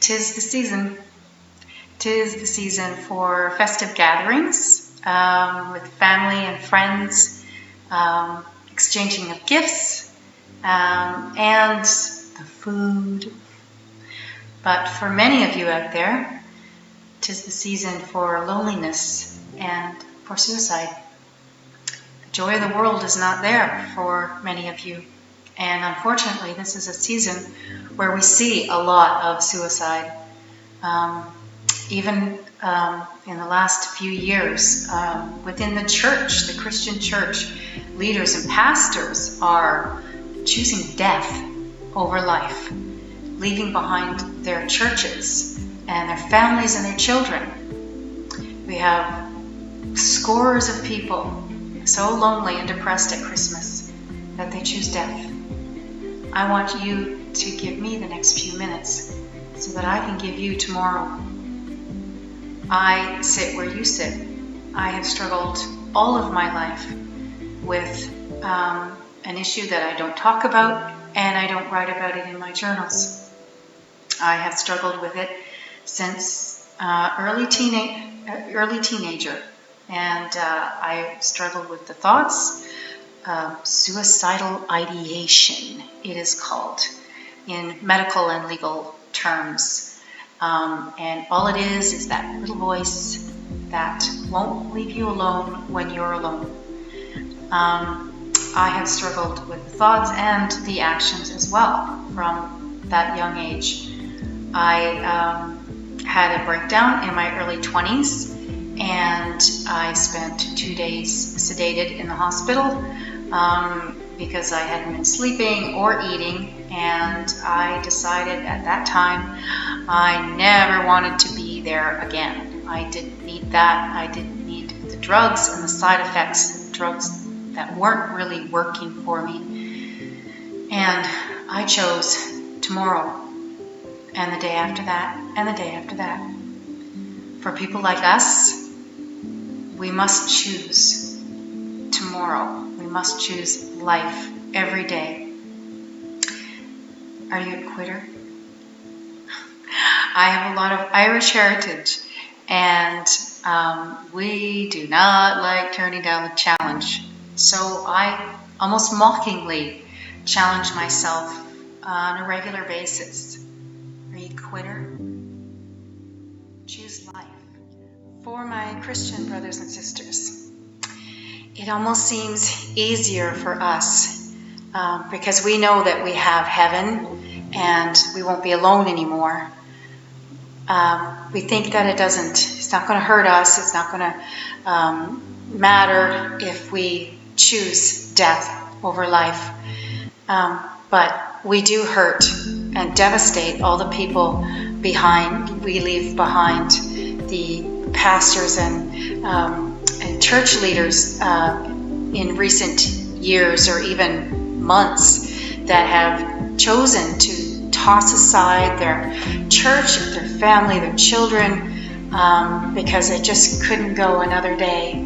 'Tis the season. 'Tis the season for festive gatherings with family and friends, exchanging of gifts, and the food. But for many of you out there, 'tis the season for loneliness and for suicide. The joy of the world is not there for many of you. And unfortunately, this is a season where we see a lot of suicide. Even in the last few years, within the church, the Christian church, leaders and pastors are choosing death over life, leaving behind their churches and their families and their children. We have scores of people so lonely and depressed at Christmas that they choose death. I want you to give me the next few minutes so that I can give you tomorrow. I sit where you sit. I have struggled all of my life with an issue that I don't talk about, and I don't write about it in my journals. I have struggled with it since early teenager, and I struggled with the thoughts. Suicidal ideation, it is called in medical and legal terms. And all it is that little voice that won't leave you alone when you're alone. I have struggled with the thoughts and the actions as well from that young age. I had a breakdown in my early 20s, and I spent 2 days sedated in the hospital because I hadn't been sleeping or eating, and I decided at that time I never wanted to be there again. I didn't need that. I didn't need the drugs and the side effects, drugs that weren't really working for me. And I chose tomorrow and the day after that and the day after that. For people like us, we must choose tomorrow. We must choose life every day. Are you a quitter? I have a lot of Irish heritage, and we do not like turning down a challenge. So I almost mockingly challenge myself on a regular basis. Are you a quitter? Choose life. For my Christian brothers and sisters, it almost seems easier for us because we know that we have heaven and we won't be alone anymore. We think that it's not going to hurt us, it's not going to matter if we choose death over life. But we do hurt and devastate all the people we leave behind, the pastors and church leaders in recent years or even months that have chosen to toss aside their church, their family, their children, because they just couldn't go another day.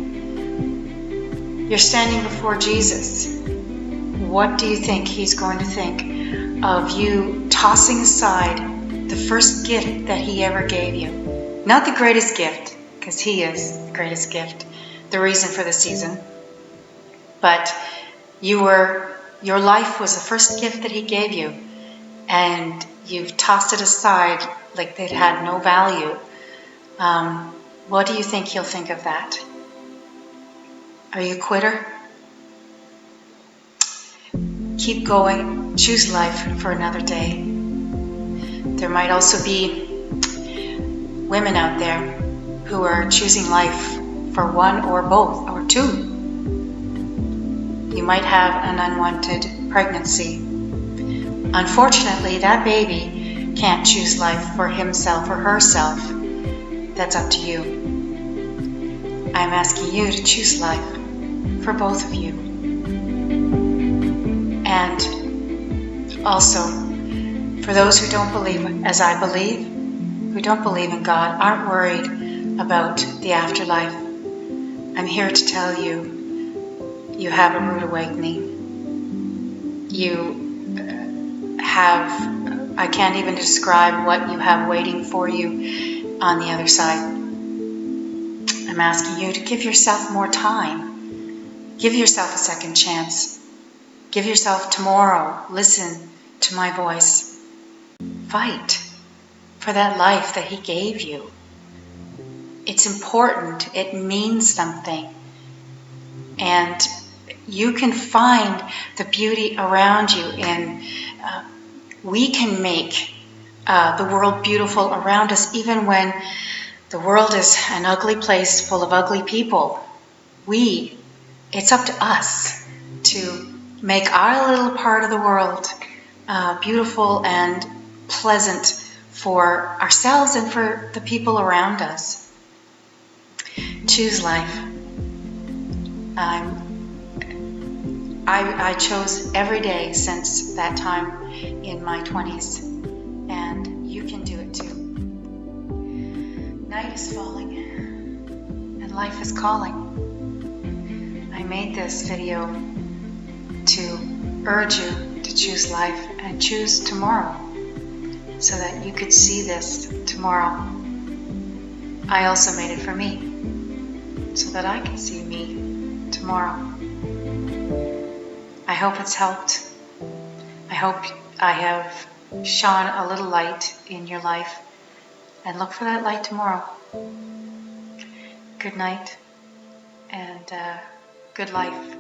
You're standing before Jesus. What do you think he's going to think of you tossing aside the first gift that he ever gave you? Not the greatest gift, because he is the greatest gift, the reason for the season. But your life was the first gift that he gave you, and you've tossed it aside like it had no value. What do you think he'll think of that? Are you a quitter? Keep going. Choose life for another day. There might also be women out there who are choosing life for one or both or two. You might have an unwanted pregnancy. Unfortunately, that baby can't choose life for himself or herself. That's up to you. I'm asking you to choose life for both of you. And also, for those who don't believe as I believe, who don't believe in God, aren't worried about the afterlife, I'm here to tell you, you have a rude awakening. You have I can't even describe what you have waiting for you on the other side. I'm asking you to give yourself more time. Give yourself a second chance. Give yourself tomorrow. Listen to my voice. Fight for that life that He gave you. It's important. It means something. And you can find the beauty around you, and we can make the world beautiful around us, even when the world is an ugly place full of ugly people. It's up to us to make our little part of the world beautiful and pleasant for ourselves and for the people around us. Choose life. I chose every day since that time in my 20s, and you can do it too. Night is falling, and life is calling. I made this video to urge you to choose life and choose tomorrow, so that you could see this tomorrow. I also made it for me, so that I can see me tomorrow. I hope it's helped. I hope I have shone a little light in your life, and look for that light tomorrow. Good night, and good life.